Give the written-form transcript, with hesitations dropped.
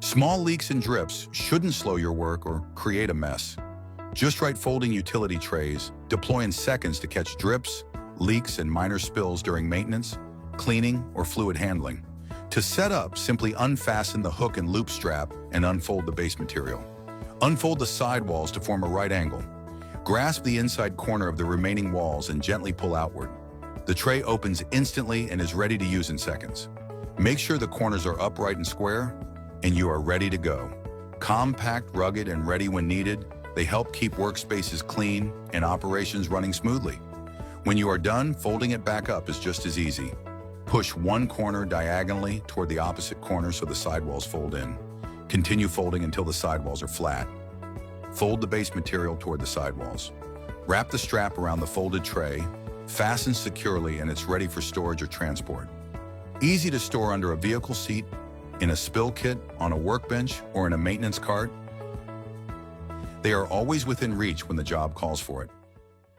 Small leaks and drips shouldn't slow your work or create a mess. Justrite folding utility trays deploy in seconds to catch drips, leaks, and minor spills during maintenance, cleaning, or fluid handling. To set up, simply unfasten the hook and loop strap and unfold the base material. Unfold the side walls to form a right angle. Grasp the inside corner of the remaining walls and gently pull outward. The tray opens instantly and is ready to use in seconds. Make sure the corners are upright and square, and you are ready to go. Compact, rugged, and ready when needed, they help keep workspaces clean and operations running smoothly. When you are done, folding it back up is just as easy. Push one corner diagonally toward the opposite corner so the sidewalls fold in. Continue folding until the sidewalls are flat. Fold the base material toward the sidewalls. Wrap the strap around the folded tray, fasten securely, and it's ready for storage or transport. Easy to store under a vehicle seat, in a spill kit, on a workbench, or in a maintenance cart. They are always within reach when the job calls for it.